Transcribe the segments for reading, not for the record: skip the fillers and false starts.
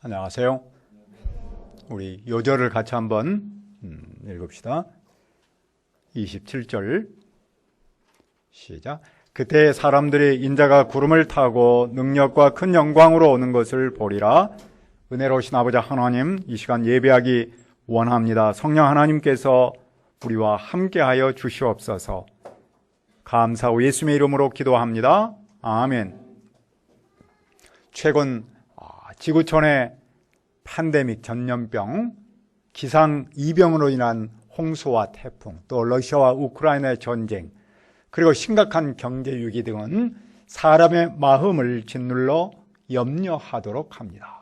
안녕하세요. 우리 요절을 같이 한번 읽읍시다. 27절 시작. 그때 사람들이 인자가 구름을 타고 능력과 큰 영광으로 오는 것을 보리라. 은혜로우신 아버지 하나님, 이 시간 예배하기 원합니다. 성령 하나님께서 우리와 함께하여 주시옵소서. 감사하고 예수님의 이름으로 기도합니다. 아멘. 최근 지구촌의 팬데믹, 전염병, 기상이병으로 인한 홍수와 태풍, 또 러시아와 우크라이나의 전쟁, 그리고 심각한 경제 위기 등은 사람의 마음을 짓눌러 염려하도록 합니다.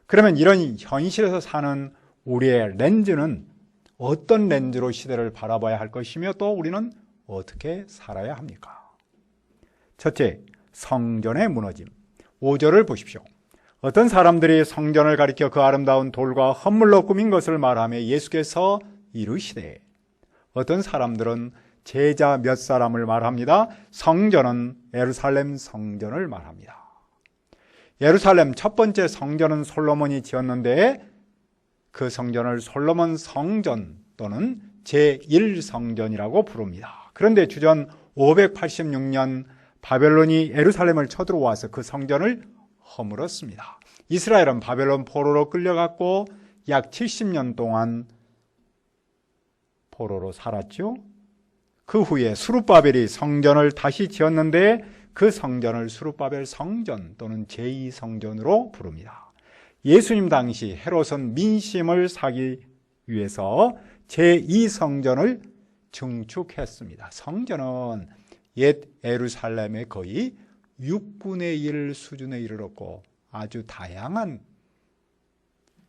그러면 이런 현실에서 사는 우리의 렌즈는 어떤 렌즈로 시대를 바라봐야 할 것이며 또 우리는 어떻게 살아야 합니까? 첫째, 성전의 무너짐. 5절을 보십시오. 어떤 사람들이 성전을 가리켜 그 아름다운 돌과 헌물로 꾸민 것을 말하며 예수께서 이르시되, 어떤 사람들은 제자 몇 사람을 말합니다. 성전은 예루살렘 성전을 말합니다. 예루살렘 첫 번째 성전은 솔로몬이 지었는데 그 성전을 솔로몬 성전 또는 제1성전이라고 부릅니다. 그런데 주전 586년 바벨론이 예루살렘을 쳐들어와서 그 성전을 허물었습니다. 이스라엘은 바벨론 포로로 끌려갔고 약 70년 동안 포로로 살았죠. 그 후에 스룹바벨이 성전을 다시 지었는데 그 성전을 스룹바벨 성전 또는 제2성전으로 부릅니다. 예수님 당시 헤롯은 민심을 사기 위해서 제2성전을 증축했습니다. 성전은 옛 예루살렘의 거의 6분의 1 수준에 이르렀고 아주 다양한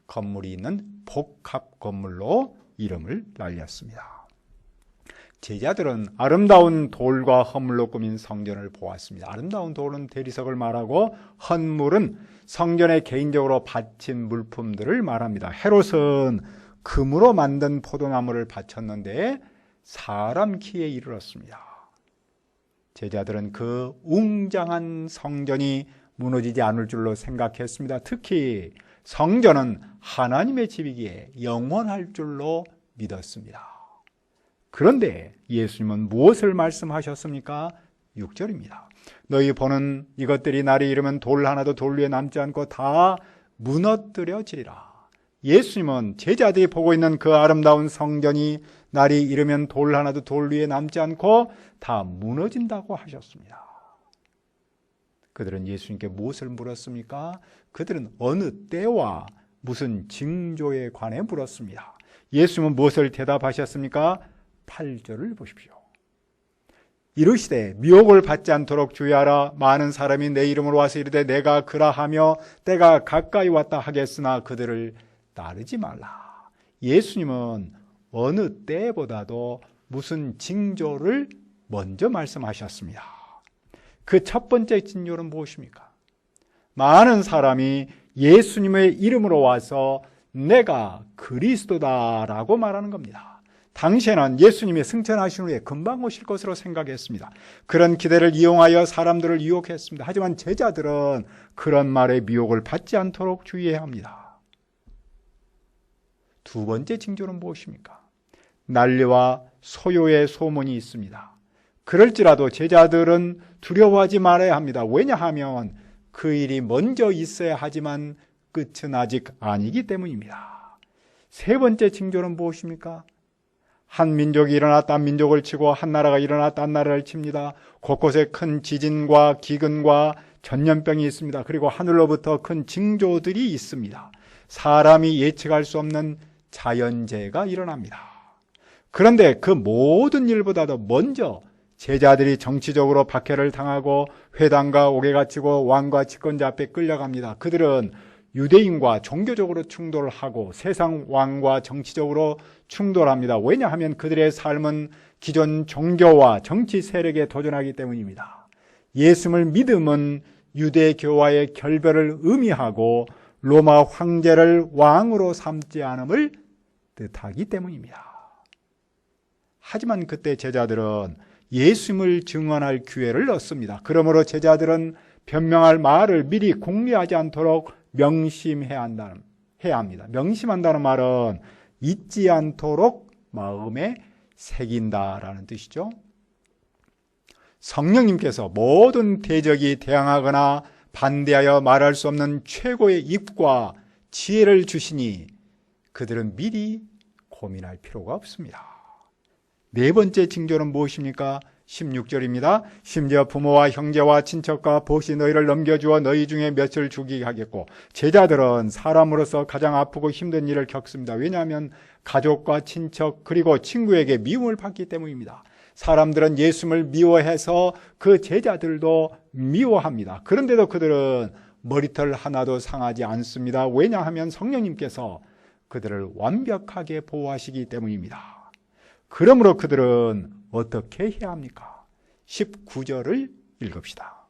건물이 있는 복합 건물로 이름을 날렸습니다. 제자들은 아름다운 돌과 헌물로 꾸민 성전을 보았습니다. 아름다운 돌은 대리석을 말하고 헌물은 성전에 개인적으로 바친 물품들을 말합니다. 헤롯은 금으로 만든 포도나무를 바쳤는데 사람 키에 이르렀습니다. 제자들은 그 웅장한 성전이 무너지지 않을 줄로 생각했습니다. 특히 성전은 하나님의 집이기에 영원할 줄로 믿었습니다. 그런데 예수님은 무엇을 말씀하셨습니까? 6절입니다. 너희 보는 이것들이 날이 이르면 돌 하나도 돌 위에 남지 않고 다 무너뜨려지리라. 예수님은 제자들이 보고 있는 그 아름다운 성전이 날이 이르면 돌 하나도 돌 위에 남지 않고 다 무너진다고 하셨습니다. 그들은 예수님께 무엇을 물었습니까? 그들은 어느 때와 무슨 징조에 관해 물었습니다. 예수님은 무엇을 대답하셨습니까? 8절을 보십시오. 이르시되 미혹을 받지 않도록 주의하라. 많은 사람이 내 이름으로 와서 이르되 내가 그라하며 때가 가까이 왔다 하겠으나 그들을 따르지 말라. 예수님은 어느 때보다도 무슨 징조를 먼저 말씀하셨습니다. 그 첫 번째 징조는 무엇입니까? 많은 사람이 예수님의 이름으로 와서 내가 그리스도다라고 말하는 겁니다. 당시에는 예수님이 승천하신 후에 금방 오실 것으로 생각했습니다. 그런 기대를 이용하여 사람들을 유혹했습니다. 하지만 제자들은 그런 말에 미혹을 받지 않도록 주의해야 합니다. 두 번째 징조는 무엇입니까? 난리와 소요의 소문이 있습니다. 그럴지라도 제자들은 두려워하지 말아야 합니다. 왜냐하면 그 일이 먼저 있어야 하지만 끝은 아직 아니기 때문입니다. 세 번째 징조는 무엇입니까? 한 민족이 일어나 딴 민족을 치고 한 나라가 일어나 딴 나라를 칩니다. 곳곳에 큰 지진과 기근과 전염병이 있습니다. 그리고 하늘로부터 큰 징조들이 있습니다. 사람이 예측할 수 없는 자연재해가 일어납니다. 그런데 그 모든 일보다도 먼저 제자들이 정치적으로 박해를 당하고 회당과 옥에 갇히고 왕과 집권자 앞에 끌려갑니다. 그들은 유대인과 종교적으로 충돌을 하고 세상 왕과 정치적으로 충돌합니다. 왜냐하면 그들의 삶은 기존 종교와 정치 세력에 도전하기 때문입니다. 예수님을 믿음은 유대교와의 결별을 의미하고 로마 황제를 왕으로 삼지 않음을 뜻하기 때문입니다. 하지만 그때 제자들은 예수님을 증언할 기회를 얻습니다. 그러므로 제자들은 변명할 말을 미리 공개하지 않도록 명심해야 합니다. 명심한다는 말은 잊지 않도록 마음에 새긴다라는 뜻이죠. 성령님께서 모든 대적이 대항하거나 반대하여 말할 수 없는 최고의 입과 지혜를 주시니 그들은 미리 고민할 필요가 없습니다. 네 번째 징조는 무엇입니까? 16절입니다. 심지어 부모와 형제와 친척과 보시 너희를 넘겨주어 너희 중에 몇을 죽이게 하겠고, 제자들은 사람으로서 가장 아프고 힘든 일을 겪습니다. 왜냐하면 가족과 친척 그리고 친구에게 미움을 받기 때문입니다. 사람들은 예수님을 미워해서 그 제자들도 미워합니다. 그런데도 그들은 머리털 하나도 상하지 않습니다. 왜냐하면 성령님께서 그들을 완벽하게 보호하시기 때문입니다. 그러므로 그들은 어떻게 해야 합니까? 19절을 읽읍시다.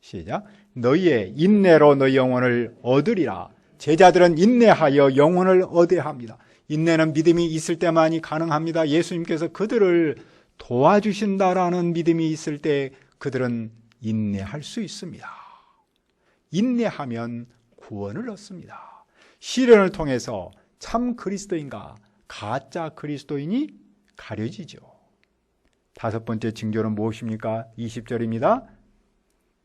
시작. 너희의 인내로 너희 영혼을 얻으리라. 제자들은 인내하여 영혼을 얻어야 합니다. 인내는 믿음이 있을 때만이 가능합니다. 예수님께서 그들을 도와주신다라는 믿음이 있을 때 그들은 인내할 수 있습니다. 인내하면 구원을 얻습니다. 시련을 통해서 참 그리스도인과 가짜 그리스도인이 가려지죠. 다섯 번째 징조는 무엇입니까? 20절입니다.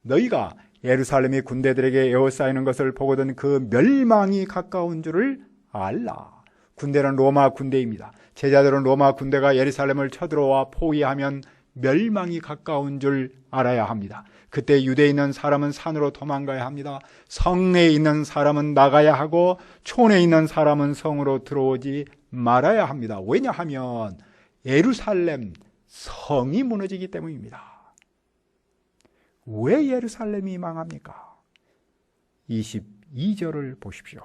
너희가 예루살렘이 군대들에게 에워싸이는 것을 보거든 그 멸망이 가까운 줄을 알라. 군대는 로마 군대입니다. 제자들은 로마 군대가 예루살렘을 쳐들어와 포위하면 멸망이 가까운 줄 알아야 합니다. 그때 유대에 있는 사람은 산으로 도망가야 합니다. 성내에 있는 사람은 나가야 하고 촌에 있는 사람은 성으로 들어오지 말아야 합니다. 왜냐하면 예루살렘 성이 무너지기 때문입니다. 왜 예루살렘이 망합니까? 22절을 보십시오.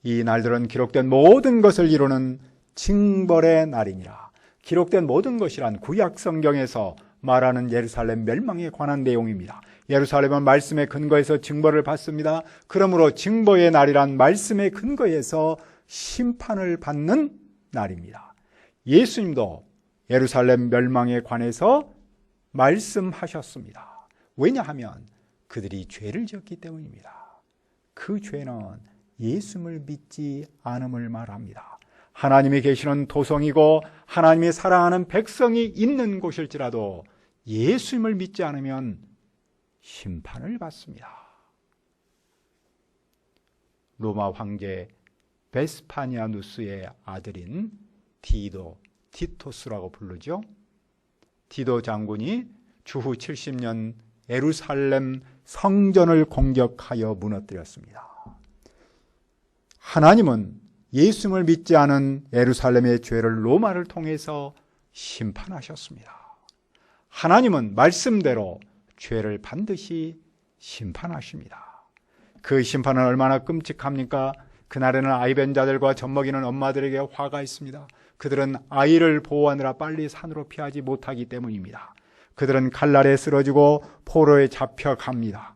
이 날들은 기록된 모든 것을 이루는 징벌의 날이니라. 기록된 모든 것이란 구약 성경에서 말하는 예루살렘 멸망에 관한 내용입니다. 예루살렘은 말씀의 근거에서 징벌을 받습니다. 그러므로 징벌의 날이란 말씀의 근거에서 심판을 받는 날입니다. 예수님도 예루살렘 멸망에 관해서 말씀하셨습니다. 왜냐하면 그들이 죄를 지었기 때문입니다. 그 죄는 예수님을 믿지 않음을 말합니다. 하나님이 계시는 도성이고 하나님이 사랑하는 백성이 있는 곳일지라도 예수님을 믿지 않으면 심판을 받습니다. 로마 황제 베스파니아누스의 아들인 티토스라고 부르죠. 디도 장군이 주후 70년 예루살렘 성전을 공격하여 무너뜨렸습니다. 하나님은 예수님을 믿지 않은 예루살렘의 죄를 로마를 통해서 심판하셨습니다. 하나님은 말씀대로 죄를 반드시 심판하십니다. 그 심판은 얼마나 끔찍합니까? 그날에는 아이벤 자들과 젖먹이는 엄마들에게 화가 있습니다. 그들은 아이를 보호하느라 빨리 산으로 피하지 못하기 때문입니다. 그들은 칼날에 쓰러지고 포로에 잡혀갑니다.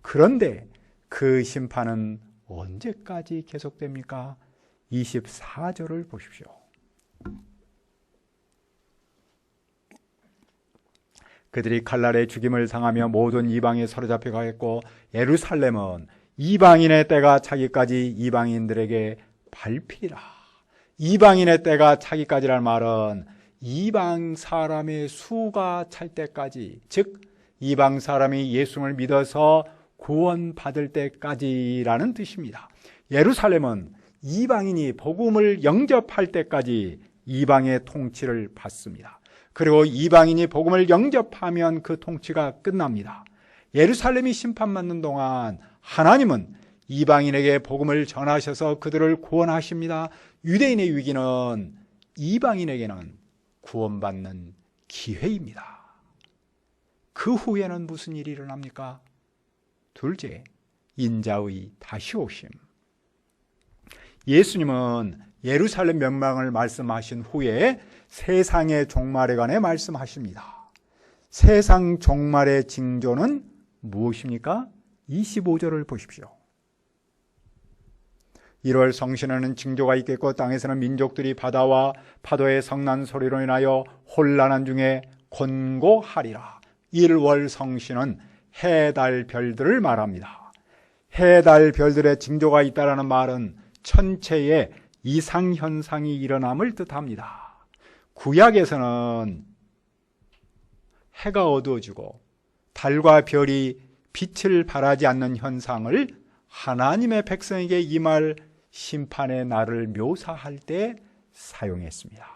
그런데 그 심판은 언제까지 계속됩니까? 24절을 보십시오. 그들이 칼날에 죽임을 당하며 모든 이방에 사로잡혀 가겠고 예루살렘은 이방인의 때가 차기까지 이방인들에게 밟히리라. 이방인의 때가 차기까지란 말은 이방 사람의 수가 찰 때까지, 즉 이방 사람이 예수를 믿어서 구원받을 때까지라는 뜻입니다. 예루살렘은 이방인이 복음을 영접할 때까지 이방의 통치를 받습니다. 그리고 이방인이 복음을 영접하면 그 통치가 끝납니다. 예루살렘이 심판받는 동안 하나님은 이방인에게 복음을 전하셔서 그들을 구원하십니다. 유대인의 위기는 이방인에게는 구원받는 기회입니다. 그 후에는 무슨 일이 일어납니까? 둘째, 인자의 다시 오심. 예수님은 예루살렘 멸망을 말씀하신 후에 세상의 종말에 관해 말씀하십니다. 세상 종말의 징조는 무엇입니까? 25절을 보십시오. 1월 성신에는 징조가 있겠고 땅에서는 민족들이 바다와 파도의 성난 소리로 인하여 혼란한 중에 곤고하리라. 1월 성신은 해, 달, 별들을 말합니다. 해, 달, 별들의 징조가 있다라는 말은 천체에 이상현상이 일어남을 뜻합니다. 구약에서는 해가 어두워지고 달과 별이 빛을 발하지 않는 현상을 하나님의 백성에게 임할 심판의 날을 묘사할 때 사용했습니다.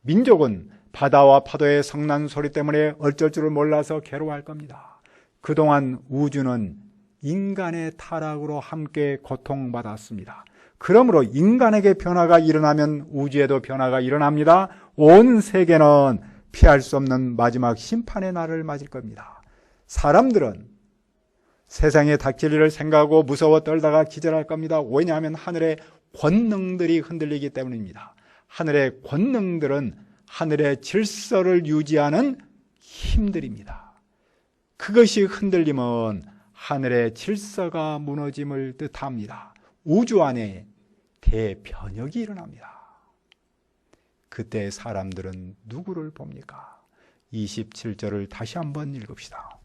민족은 바다와 파도의 성난 소리 때문에 어쩔 줄을 몰라서 괴로워할 겁니다. 그동안 우주는 인간의 타락으로 함께 고통받았습니다. 그러므로 인간에게 변화가 일어나면 우주에도 변화가 일어납니다. 온 세계는 피할 수 없는 마지막 심판의 날을 맞을 겁니다. 사람들은 세상에 닥칠 일을 생각하고 무서워 떨다가 기절할 겁니다. 왜냐하면 하늘의 권능들이 흔들리기 때문입니다. 하늘의 권능들은 하늘의 질서를 유지하는 힘들입니다. 그것이 흔들리면 하늘의 질서가 무너짐을 뜻합니다. 우주 안에 대변혁이 일어납니다. 그때 사람들은 누구를 봅니까? 27절을 다시 한번 읽읍시다.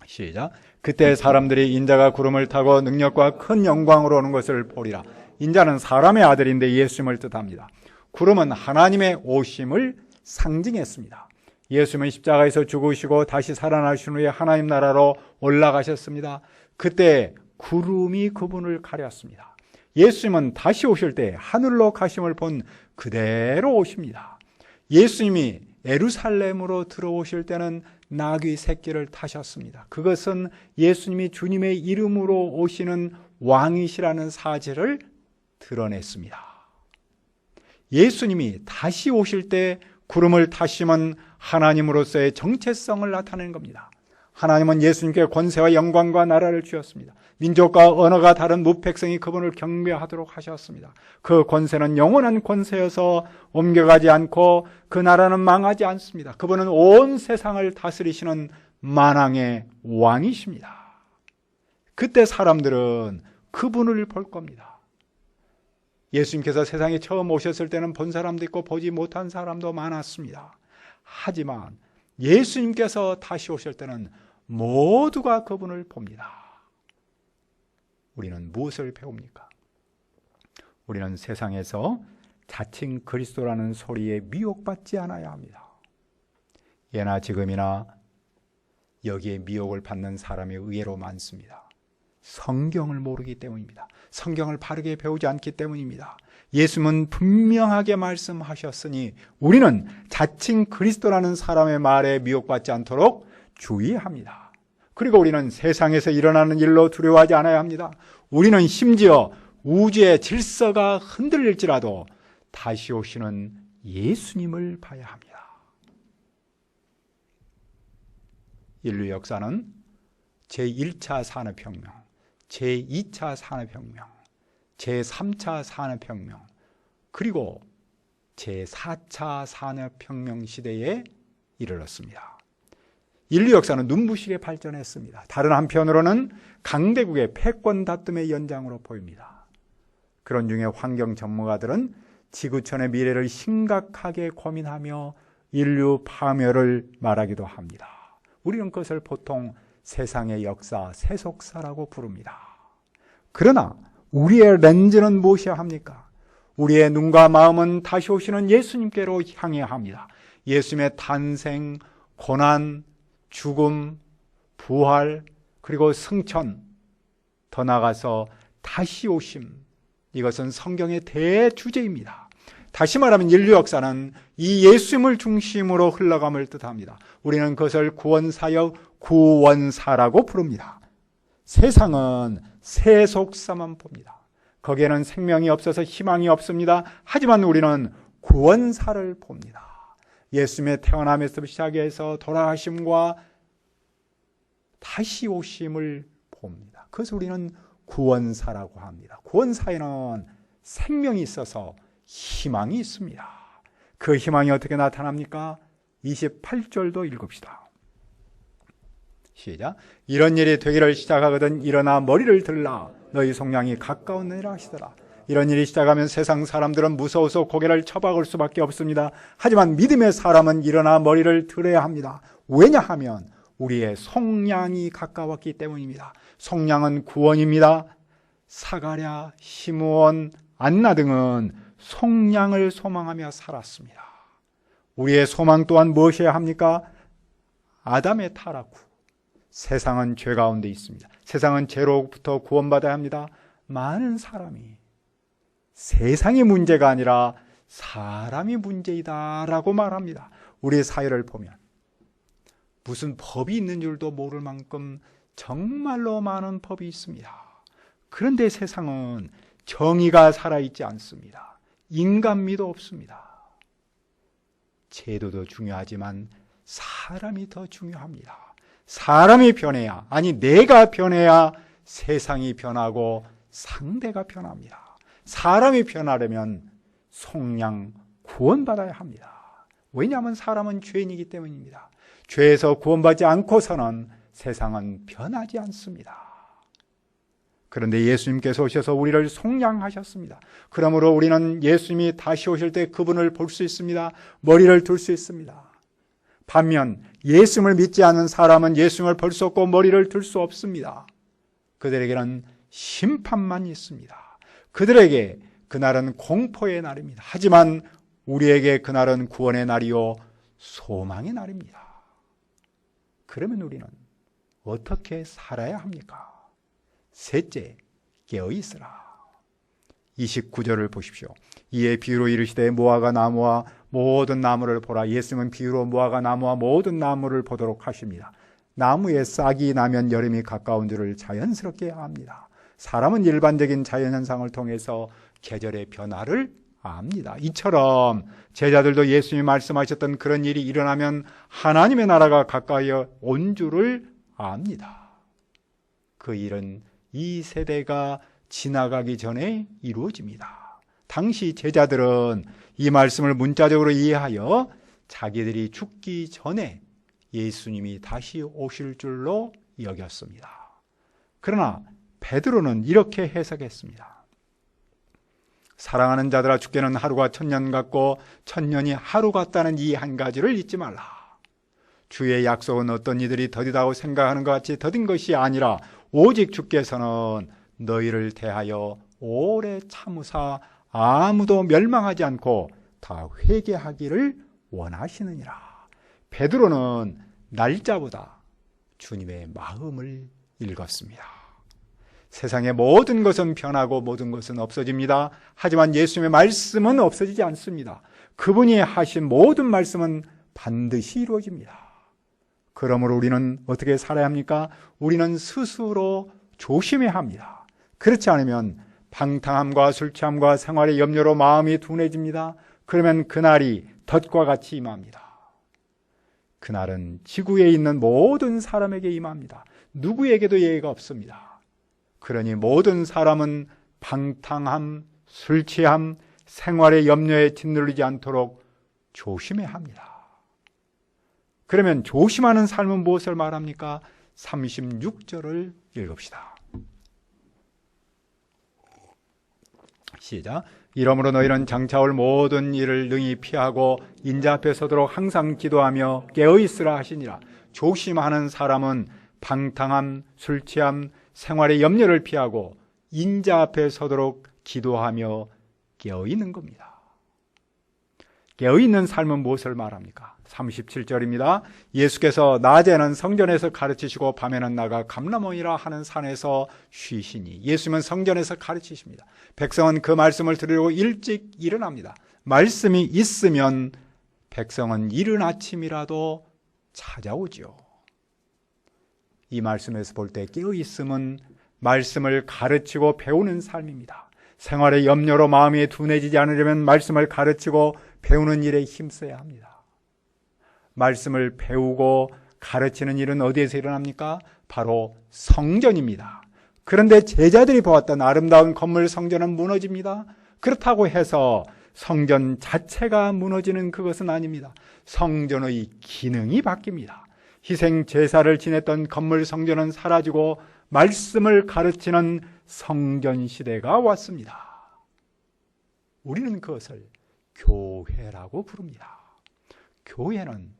시작. 그때 사람들이 인자가 구름을 타고 능력과 큰 영광으로 오는 것을 보리라. 인자는 사람의 아들인데 예수님을 뜻합니다. 구름은 하나님의 오심을 상징했습니다. 예수님은 십자가에서 죽으시고 다시 살아나신 후에 하나님 나라로 올라가셨습니다. 그때 구름이 그분을 가렸습니다. 예수님은 다시 오실 때 하늘로 가심을 본 그대로 오십니다. 예수님이 예루살렘으로 들어오실 때는 나귀 새끼를 타셨습니다. 그것은 예수님이 주님의 이름으로 오시는 왕이시라는 사실을 드러냈습니다. 예수님이 다시 오실 때 구름을 타시면 하나님으로서의 정체성을 나타내는 겁니다. 하나님은 예수님께 권세와 영광과 나라를 주셨습니다. 민족과 언어가 다른 무백성이 그분을 경배하도록 하셨습니다. 그 권세는 영원한 권세여서 옮겨가지 않고 그 나라는 망하지 않습니다. 그분은 온 세상을 다스리시는 만왕의 왕이십니다. 그때 사람들은 그분을 볼 겁니다. 예수님께서 세상에 처음 오셨을 때는 본 사람도 있고 보지 못한 사람도 많았습니다. 하지만 예수님께서 다시 오실 때는 모두가 그분을 봅니다. 우리는 무엇을 배웁니까? 우리는 세상에서 자칭 그리스도라는 소리에 미혹받지 않아야 합니다. 예나 지금이나 여기에 미혹을 받는 사람이 의외로 많습니다. 성경을 모르기 때문입니다. 성경을 바르게 배우지 않기 때문입니다. 예수님은 분명하게 말씀하셨으니 우리는 자칭 그리스도라는 사람의 말에 미혹받지 않도록 주의합니다. 그리고 우리는 세상에서 일어나는 일로 두려워하지 않아야 합니다. 우리는 심지어 우주의 질서가 흔들릴지라도 다시 오시는 예수님을 봐야 합니다. 인류 역사는 제1차 산업혁명, 제2차 산업혁명, 제3차 산업혁명, 그리고 제4차 산업혁명 시대에 이르렀습니다. 인류 역사는 눈부시게 발전했습니다. 다른 한편으로는 강대국의 패권 다툼의 연장으로 보입니다. 그런 중에 환경 전문가들은 지구촌의 미래를 심각하게 고민하며 인류 파멸을 말하기도 합니다. 우리는 그것을 보통 세상의 역사, 세속사라고 부릅니다. 그러나 우리의 렌즈는 무엇이어야 합니까? 우리의 눈과 마음은 다시 오시는 예수님께로 향해야 합니다. 예수님의 탄생, 고난, 죽음, 부활, 그리고 승천, 더 나아가서 다시 오심, 이것은 성경의 대주제입니다. 다시 말하면 인류 역사는 이 예수님을 중심으로 흘러감을 뜻합니다. 우리는 그것을 구원사역, 구원사라고 부릅니다. 세상은 세속사만 봅니다. 거기에는 생명이 없어서 희망이 없습니다. 하지만 우리는 구원사를 봅니다. 예수님의 태어남에서 시작해서 돌아가심과 다시 오심을 봅니다. 그래서 우리는 구원사라고 합니다. 구원사에는 생명이 있어서 희망이 있습니다. 그 희망이 어떻게 나타납니까? 28절도 읽읍시다. 시작. 이런 일이 되기를 시작하거든 일어나 머리를 들라 너희 속량이 가까웠느니라 하시더라. 이런 일이 시작하면 세상 사람들은 무서워서 고개를 쳐박을 수밖에 없습니다. 하지만 믿음의 사람은 일어나 머리를 들어야 합니다. 왜냐하면 우리의 속량이 가까웠기 때문입니다. 속량은 구원입니다. 사가랴, 시므온, 안나 등은 속량을 소망하며 살았습니다. 우리의 소망 또한 무엇이어야 합니까? 아담의 타락 후 세상은 죄 가운데 있습니다. 세상은 죄로부터 구원받아야 합니다. 많은 사람이 세상이 문제가 아니라 사람이 문제이다라고 말합니다. 우리 사회를 보면 무슨 법이 있는 줄도 모를 만큼 정말로 많은 법이 있습니다. 그런데 세상은 정의가 살아있지 않습니다. 인간미도 없습니다. 제도도 중요하지만 사람이 더 중요합니다. 사람이 변해야, 아니 내가 변해야 세상이 변하고 상대가 변합니다. 사람이 변하려면 속량, 구원받아야 합니다. 왜냐하면 사람은 죄인이기 때문입니다. 죄에서 구원받지 않고서는 세상은 변하지 않습니다. 그런데 예수님께서 오셔서 우리를 속량하셨습니다. 그러므로 우리는 예수님이 다시 오실 때 그분을 볼 수 있습니다. 머리를 둘 수 있습니다. 반면 예수님을 믿지 않는 사람은 예수님을 볼 수 없고 머리를 들 수 없습니다. 그들에게는 심판만 있습니다. 그들에게 그날은 공포의 날입니다. 하지만 우리에게 그날은 구원의 날이요 소망의 날입니다. 그러면 우리는 어떻게 살아야 합니까? 셋째, 깨어있으라. 29절을 보십시오. 이에 비유로 이르시되 무화과 나무와 모든 나무를 보라. 예수님은 비유로 무화과 나무와 모든 나무를 보도록 하십니다. 나무에 싹이 나면 여름이 가까운 줄을 자연스럽게 압니다. 사람은 일반적인 자연현상을 통해서 계절의 변화를 압니다. 이처럼 제자들도 예수님이 말씀하셨던 그런 일이 일어나면 하나님의 나라가 가까이 온 줄을 압니다. 그 일은 이 세대가 지나가기 전에 이루어집니다. 당시 제자들은 이 말씀을 문자적으로 이해하여 자기들이 죽기 전에 예수님이 다시 오실 줄로 여겼습니다. 그러나 베드로는 이렇게 해석했습니다. 사랑하는 자들아, 주께는 하루가 1000년 같고 1000년이 하루 같다는 이 한 가지를 잊지 말라. 주의 약속은 어떤 이들이 더디다고 생각하는 것 같이 더딘 것이 아니라 오직 주께서는 너희를 대하여 오래 참으사 아무도 멸망하지 않고 다 회개하기를 원하시느니라. 베드로는 날짜보다 주님의 마음을 읽었습니다. 세상의 모든 것은 변하고 모든 것은 없어집니다. 하지만 예수님의 말씀은 없어지지 않습니다. 그분이 하신 모든 말씀은 반드시 이루어집니다. 그러므로 우리는 어떻게 살아야 합니까? 우리는 스스로 조심해야 합니다. 그렇지 않으면 방탕함과 술 취함과 생활의 염려로 마음이 둔해집니다. 그러면 그날이 덫과 같이 임합니다. 그날은 지구에 있는 모든 사람에게 임합니다. 누구에게도 예외가 없습니다. 그러니 모든 사람은 방탕함, 술 취함, 생활의 염려에 짓눌리지 않도록 조심해야 합니다. 그러면 조심하는 삶은 무엇을 말합니까? 36절을 읽읍시다. 시작. 이러므로 너희는 장차올 모든 일을 능히 피하고 인자 앞에 서도록 항상 기도하며 깨어있으라 하시니라. 조심하는 사람은 방탕함, 술 취함, 생활의 염려를 피하고 인자 앞에 서도록 기도하며 깨어있는 겁니다. 깨어있는 삶은 무엇을 말합니까? 37절입니다. 예수께서 낮에는 성전에서 가르치시고 밤에는 나가 감람원이라 하는 산에서 쉬시니. 예수님은 성전에서 가르치십니다. 백성은 그 말씀을 들으려고 일찍 일어납니다. 말씀이 있으면 백성은 이른 아침이라도 찾아오지요. 이 말씀에서 볼 때 깨어있음은 말씀을 가르치고 배우는 삶입니다. 생활의 염려로 마음이 둔해지지 않으려면 말씀을 가르치고 배우는 일에 힘써야 합니다. 말씀을 배우고 가르치는 일은 어디에서 일어납니까? 바로 성전입니다. 그런데 제자들이 보았던 아름다운 건물 성전은 무너집니다. 그렇다고 해서 성전 자체가 무너지는 그것은 아닙니다. 성전의 기능이 바뀝니다. 희생 제사를 지냈던 건물 성전은 사라지고 말씀을 가르치는 성전 시대가 왔습니다. 우리는 그것을 교회라고 부릅니다. 교회는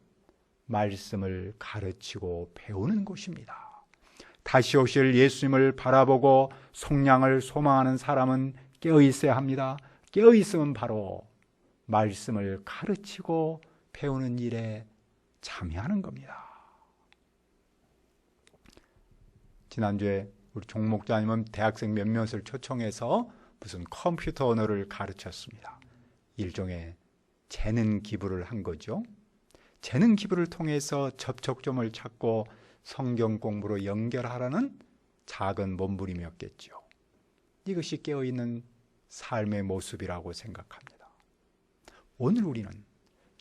말씀을 가르치고 배우는 곳입니다. 다시 오실 예수님을 바라보고 속량을 소망하는 사람은 깨어 있어야 합니다. 깨어 있으면 바로 말씀을 가르치고 배우는 일에 참여하는 겁니다. 지난주에 우리 종 목사님은 대학생 몇몇을 초청해서 무슨 컴퓨터 언어를 가르쳤습니다. 일종의 재능 기부를 한 거죠. 재능 기부를 통해서 접촉점을 찾고 성경 공부로 연결하라는 작은 몸부림이었겠죠. 이것이 깨어있는 삶의 모습이라고 생각합니다. 오늘 우리는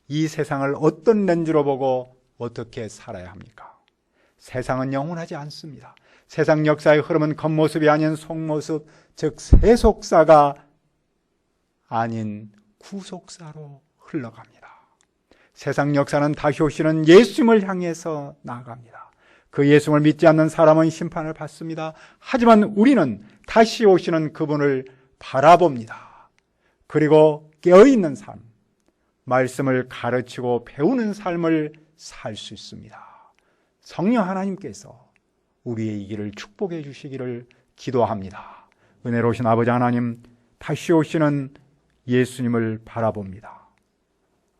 이 세상을 어떤 렌즈로 보고 어떻게 살아야 합니까? 세상은 영원하지 않습니다. 세상 역사의 흐름은 겉모습이 아닌 속모습, 즉 세속사가 아닌 구속사로 흘러갑니다. 세상 역사는 다시 오시는 예수님을 향해서 나아갑니다. 그 예수님을 믿지 않는 사람은 심판을 받습니다. 하지만 우리는 다시 오시는 그분을 바라봅니다. 그리고 깨어있는 삶, 말씀을 가르치고 배우는 삶을 살 수 있습니다. 성령 하나님께서 우리의 이 길을 축복해 주시기를 기도합니다. 은혜로우신 아버지 하나님, 다시 오시는 예수님을 바라봅니다.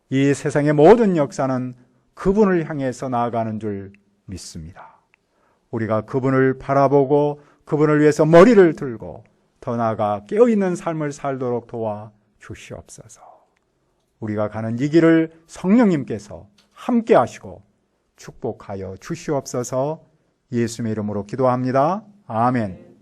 이 세상의 모든 역사는 그분을 향해서 나아가는 줄 믿습니다. 우리가 그분을 바라보고 그분을 위해서 머리를 들고 더 나아가 깨어있는 삶을 살도록 도와 주시옵소서. 우리가 가는 이 길을 성령님께서 함께 하시고 축복하여 주시옵소서. 예수님의 이름으로 기도합니다. 아멘.